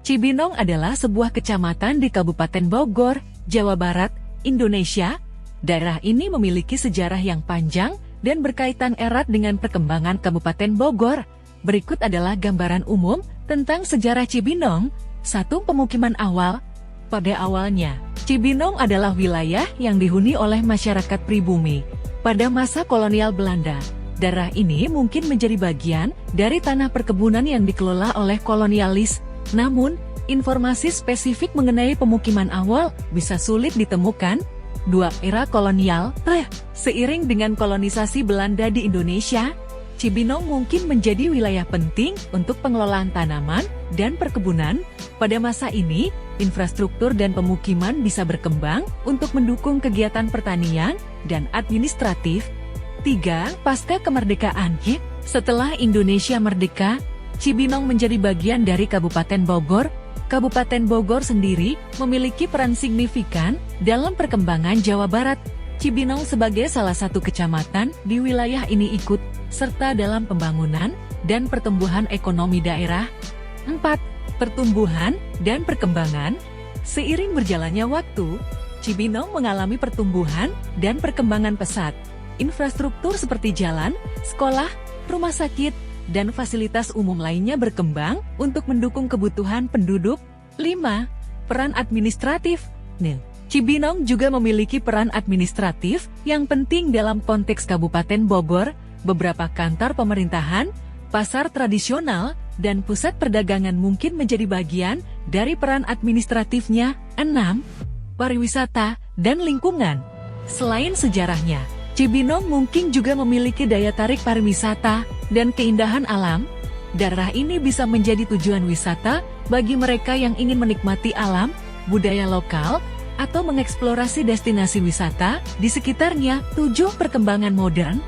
Cibinong adalah sebuah kecamatan di Kabupaten Bogor, Jawa Barat, Indonesia. Daerah ini memiliki sejarah yang panjang dan berkaitan erat dengan perkembangan Kabupaten Bogor. Berikut adalah gambaran umum tentang sejarah Cibinong. 1. Pemukiman awal. Pada awalnya, Cibinong adalah wilayah yang dihuni oleh masyarakat pribumi. Pada masa kolonial Belanda, daerah ini mungkin menjadi bagian dari tanah perkebunan yang dikelola oleh kolonialis. Namun, informasi spesifik mengenai pemukiman awal bisa sulit ditemukan. 2. Era kolonial. Seiring dengan kolonisasi Belanda di Indonesia, Cibinong mungkin menjadi wilayah penting untuk pengelolaan tanaman dan perkebunan. Pada masa ini, infrastruktur dan pemukiman bisa berkembang untuk mendukung kegiatan pertanian dan administratif. 3. Pasca kemerdekaan. Setelah Indonesia merdeka, Cibinong menjadi bagian dari Kabupaten Bogor. Kabupaten Bogor sendiri memiliki peran signifikan dalam perkembangan Jawa Barat. Cibinong sebagai salah satu kecamatan di wilayah ini ikut serta dalam pembangunan dan pertumbuhan ekonomi daerah. 4. Pertumbuhan dan perkembangan. Seiring berjalannya waktu, Cibinong mengalami pertumbuhan dan perkembangan pesat. Infrastruktur seperti jalan, sekolah, rumah sakit, dan fasilitas umum lainnya berkembang untuk mendukung kebutuhan penduduk. 5. Peran administratif. Cibinong juga memiliki peran administratif yang penting dalam konteks Kabupaten Bogor. Beberapa kantor pemerintahan, pasar tradisional, dan pusat perdagangan mungkin menjadi bagian dari peran administratifnya. 6. Pariwisata dan lingkungan. Selain sejarahnya, Cibinong mungkin juga memiliki daya tarik pariwisata dan keindahan alam. Daerah ini bisa menjadi tujuan wisata bagi mereka yang ingin menikmati alam, budaya lokal, atau mengeksplorasi destinasi wisata di sekitarnya. 7. Perkembangan modern.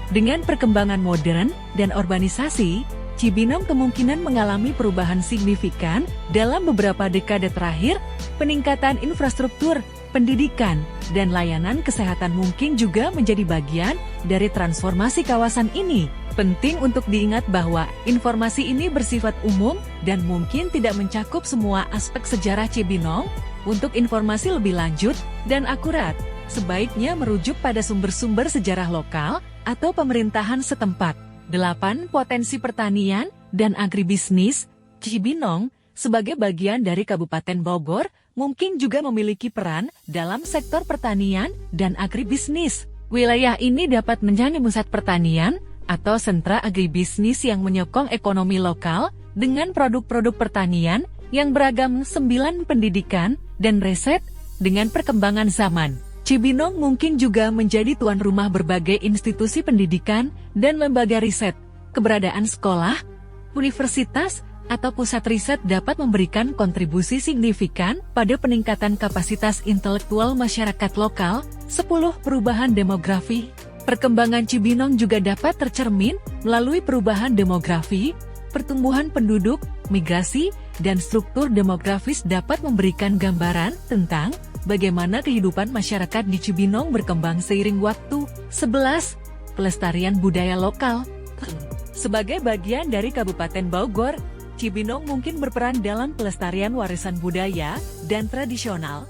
Dengan perkembangan modern dan urbanisasi, Cibinong kemungkinan mengalami perubahan signifikan dalam beberapa dekade terakhir. Peningkatan infrastruktur, pendidikan, dan layanan kesehatan mungkin juga menjadi bagian dari transformasi kawasan ini. Penting untuk diingat bahwa informasi ini bersifat umum dan mungkin tidak mencakup semua aspek sejarah Cibinong. Untuk informasi lebih lanjut dan akurat, sebaiknya merujuk pada sumber-sumber sejarah lokal atau pemerintahan setempat. 8. Potensi pertanian dan agribisnis. Cibinong, sebagai bagian dari Kabupaten Bogor, mungkin juga memiliki peran dalam sektor pertanian dan agribisnis. Wilayah ini dapat menjadi pusat pertanian atau sentra agribisnis yang menyokong ekonomi lokal dengan produk-produk pertanian yang beragam. 9. Pendidikan dan riset. Dengan perkembangan zaman, Cibinong mungkin juga menjadi tuan rumah berbagai institusi pendidikan dan lembaga riset. Keberadaan sekolah, universitas, atau pusat riset dapat memberikan kontribusi signifikan pada peningkatan kapasitas intelektual masyarakat lokal. 10. Perubahan demografi. Perkembangan Cibinong juga dapat tercermin melalui perubahan demografi. Pertumbuhan penduduk, migrasi, dan struktur demografis dapat memberikan gambaran tentang bagaimana kehidupan masyarakat di Cibinong berkembang seiring waktu. 11. Pelestarian budaya lokal. Sebagai bagian dari Kabupaten Bogor, Cibinong mungkin berperan dalam pelestarian warisan budaya dan tradisional.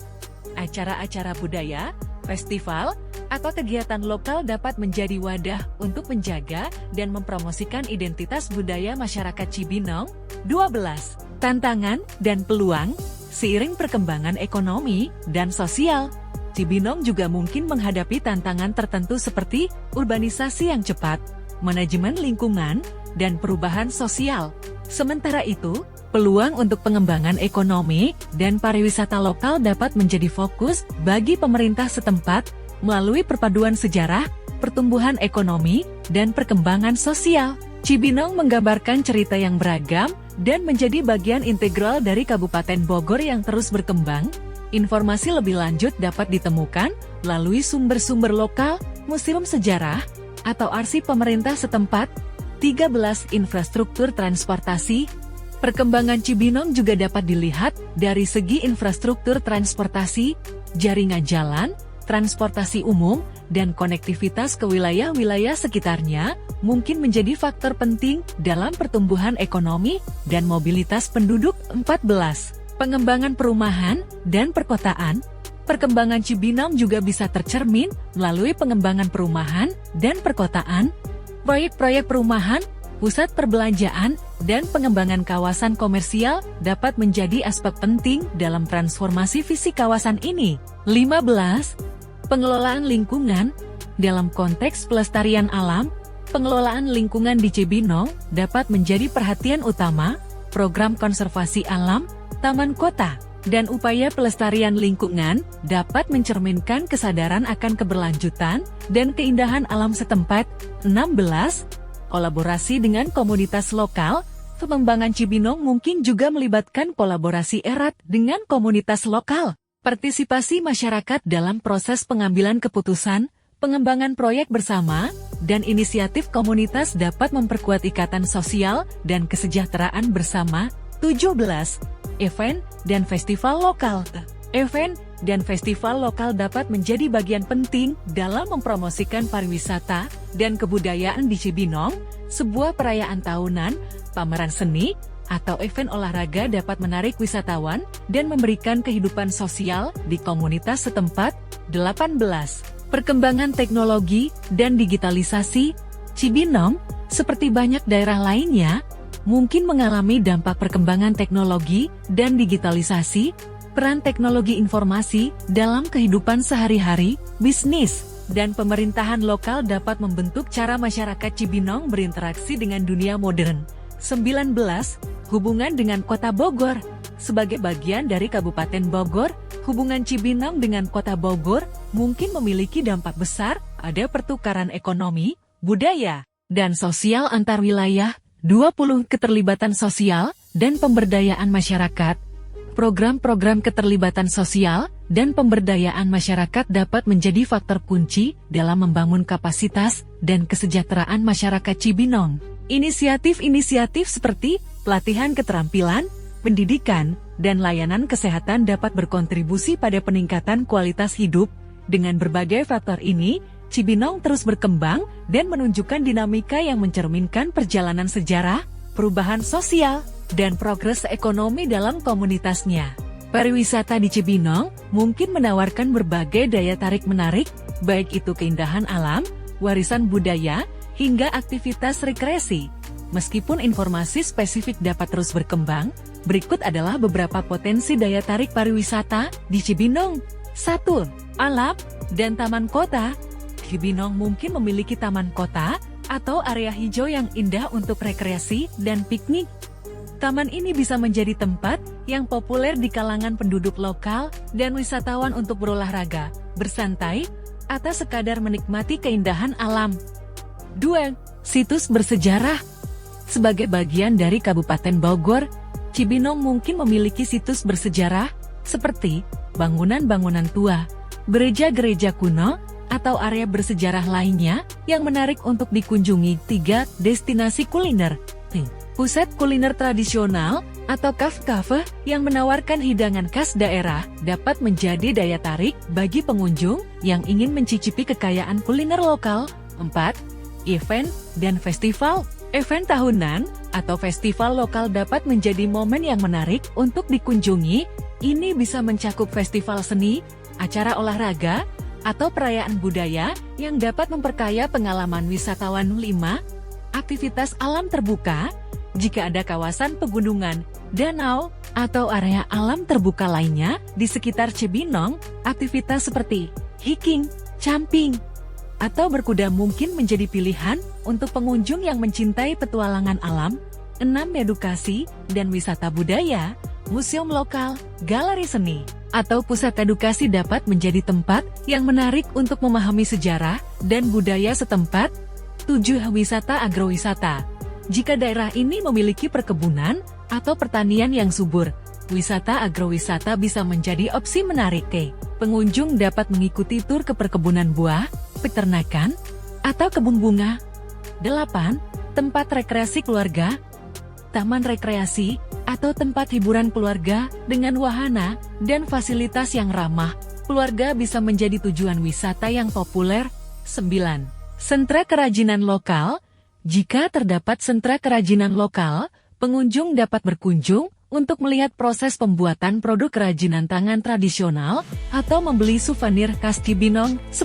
Acara-acara budaya, festival, atau kegiatan lokal dapat menjadi wadah untuk menjaga dan mempromosikan identitas budaya masyarakat Cibinong. 12. Tantangan dan peluang. Seiring perkembangan ekonomi dan sosial, Cibinong juga mungkin menghadapi tantangan tertentu seperti urbanisasi yang cepat, manajemen lingkungan, dan perubahan sosial. Sementara itu, peluang untuk pengembangan ekonomi dan pariwisata lokal dapat menjadi fokus bagi pemerintah setempat melalui perpaduan sejarah, pertumbuhan ekonomi, dan perkembangan sosial. Cibinong menggambarkan cerita yang beragam dan menjadi bagian integral dari Kabupaten Bogor yang terus berkembang. Informasi lebih lanjut dapat ditemukan melalui sumber-sumber lokal, museum sejarah, atau arsip pemerintah setempat. 13. Infrastruktur transportasi. Perkembangan Cibinong juga dapat dilihat dari segi infrastruktur transportasi, jaringan jalan, transportasi umum, dan konektivitas ke wilayah-wilayah sekitarnya mungkin menjadi faktor penting dalam pertumbuhan ekonomi dan mobilitas penduduk. 14. Pengembangan perumahan dan perkotaan. Perkembangan Cibinong juga bisa tercermin melalui pengembangan perumahan dan perkotaan, proyek-proyek perumahan, pusat perbelanjaan, dan pengembangan kawasan komersial dapat menjadi aspek penting dalam transformasi fisik kawasan ini. 15. Pengelolaan lingkungan. Dalam konteks pelestarian alam, pengelolaan lingkungan di Cibinong dapat menjadi perhatian utama. Program konservasi alam, taman kota, dan upaya pelestarian lingkungan dapat mencerminkan kesadaran akan keberlanjutan dan keindahan alam setempat. 16. Kolaborasi dengan komunitas lokal. Pengembangan Cibinong mungkin juga melibatkan kolaborasi erat dengan komunitas lokal. Partisipasi masyarakat dalam proses pengambilan keputusan, pengembangan proyek bersama, dan inisiatif komunitas dapat memperkuat ikatan sosial dan kesejahteraan bersama. 17. Event dan festival lokal. Event dan festival lokal dapat menjadi bagian penting dalam mempromosikan pariwisata dan kebudayaan di Cibinong. Sebuah perayaan tahunan, pameran seni, atau event olahraga dapat menarik wisatawan dan memberikan kehidupan sosial di komunitas setempat. 18. Perkembangan teknologi dan digitalisasi. Cibinong, seperti banyak daerah lainnya, mungkin mengalami dampak perkembangan teknologi dan digitalisasi. Peran teknologi informasi dalam kehidupan sehari-hari, bisnis, dan pemerintahan lokal dapat membentuk cara masyarakat Cibinong berinteraksi dengan dunia modern. 19. Hubungan dengan Kota Bogor. Sebagai bagian dari Kabupaten Bogor, hubungan Cibinong dengan Kota Bogor mungkin memiliki dampak besar pada pertukaran ekonomi, budaya, dan sosial antar wilayah. 20. Keterlibatan sosial dan pemberdayaan masyarakat. Program-program keterlibatan sosial dan pemberdayaan masyarakat dapat menjadi faktor kunci dalam membangun kapasitas dan kesejahteraan masyarakat Cibinong. Inisiatif-inisiatif seperti pelatihan keterampilan, pendidikan, dan layanan kesehatan dapat berkontribusi pada peningkatan kualitas hidup. Dengan berbagai faktor ini, Cibinong terus berkembang dan menunjukkan dinamika yang mencerminkan perjalanan sejarah, perubahan sosial, dan progres ekonomi dalam komunitasnya. Pariwisata di Cibinong mungkin menawarkan berbagai daya tarik menarik, baik itu keindahan alam, warisan budaya, hingga aktivitas rekreasi. Meskipun informasi spesifik dapat terus berkembang, berikut adalah beberapa potensi daya tarik pariwisata di Cibinong. 1. Alam dan taman kota. Cibinong mungkin memiliki taman kota atau area hijau yang indah untuk rekreasi dan piknik. Taman ini bisa menjadi tempat yang populer di kalangan penduduk lokal dan wisatawan untuk berolahraga, bersantai, atau sekadar menikmati keindahan alam. 2. Situs bersejarah. Sebagai bagian dari Kabupaten Bogor, Cibinong mungkin memiliki situs bersejarah seperti bangunan-bangunan tua, gereja-gereja kuno, atau area bersejarah lainnya yang menarik untuk dikunjungi. 3. Destinasi kuliner. Pusat kuliner tradisional atau cafe-cafe yang menawarkan hidangan khas daerah dapat menjadi daya tarik bagi pengunjung yang ingin mencicipi kekayaan kuliner lokal. 4. Event dan festival. Event tahunan atau festival lokal dapat menjadi momen yang menarik untuk dikunjungi. Ini bisa mencakup festival seni, acara olahraga, atau perayaan budaya yang dapat memperkaya pengalaman wisatawan. 5. Aktivitas alam terbuka. Jika ada kawasan pegunungan, danau, atau area alam terbuka lainnya di sekitar Cibinong, aktivitas seperti hiking, camping, atau berkuda mungkin menjadi pilihan untuk pengunjung yang mencintai petualangan alam. 6. Edukasi dan wisata budaya. Museum lokal, galeri seni, atau pusat edukasi dapat menjadi tempat yang menarik untuk memahami sejarah dan budaya setempat. 7. Wisata agrowisata. Jika daerah ini memiliki perkebunan atau pertanian yang subur, wisata agrowisata bisa menjadi opsi menarik. Pengunjung dapat mengikuti tur ke perkebunan buah, peternakan, atau kebun bunga. 8. Tempat rekreasi keluarga. Taman rekreasi atau tempat hiburan keluarga dengan wahana dan fasilitas yang ramah keluarga bisa menjadi tujuan wisata yang populer. 9. Sentra kerajinan lokal. Jika terdapat sentra kerajinan lokal, pengunjung dapat berkunjung untuk melihat proses pembuatan produk kerajinan tangan tradisional atau membeli souvenir khas Cibinong. 10.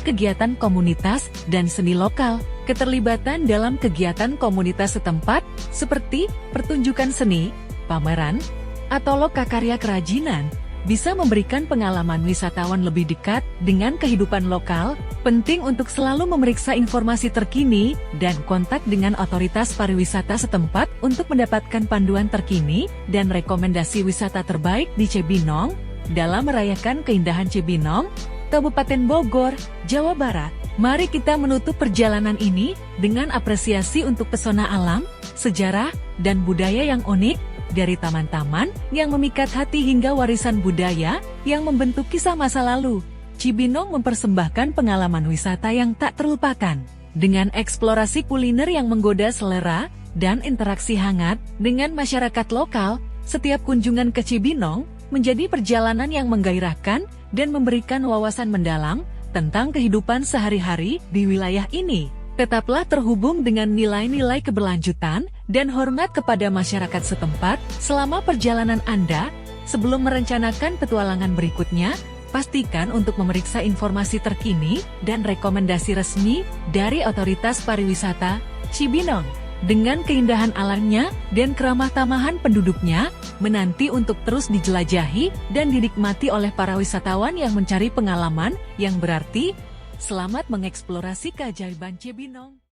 Kegiatan komunitas dan seni lokal. Keterlibatan dalam kegiatan komunitas setempat seperti pertunjukan seni, pameran, atau lokakarya kerajinan bisa memberikan pengalaman wisatawan lebih dekat dengan kehidupan lokal. Penting untuk selalu memeriksa informasi terkini dan kontak dengan otoritas pariwisata setempat untuk mendapatkan panduan terkini dan rekomendasi wisata terbaik di Cibinong dalam merayakan keindahan Cibinong, Kabupaten Bogor, Jawa Barat. Mari kita menutup perjalanan ini dengan apresiasi untuk pesona alam, sejarah, dan budaya yang unik, dari taman-taman yang memikat hati hingga warisan budaya yang membentuk kisah masa lalu. Cibinong mempersembahkan pengalaman wisata yang tak terlupakan. Dengan eksplorasi kuliner yang menggoda selera dan interaksi hangat dengan masyarakat lokal, setiap kunjungan ke Cibinong menjadi perjalanan yang menggairahkan dan memberikan wawasan mendalam tentang kehidupan sehari-hari di wilayah ini. Tetaplah terhubung dengan nilai-nilai keberlanjutan dan hormat kepada masyarakat setempat selama perjalanan Anda. Sebelum merencanakan petualangan berikutnya, pastikan untuk memeriksa informasi terkini dan rekomendasi resmi dari Otoritas Pariwisata Cibinong. Dengan keindahan alamnya dan keramah tamahan penduduknya, menanti untuk terus dijelajahi dan dinikmati oleh para wisatawan yang mencari pengalaman yang berarti. Selamat mengeksplorasi keajaiban Cibinong.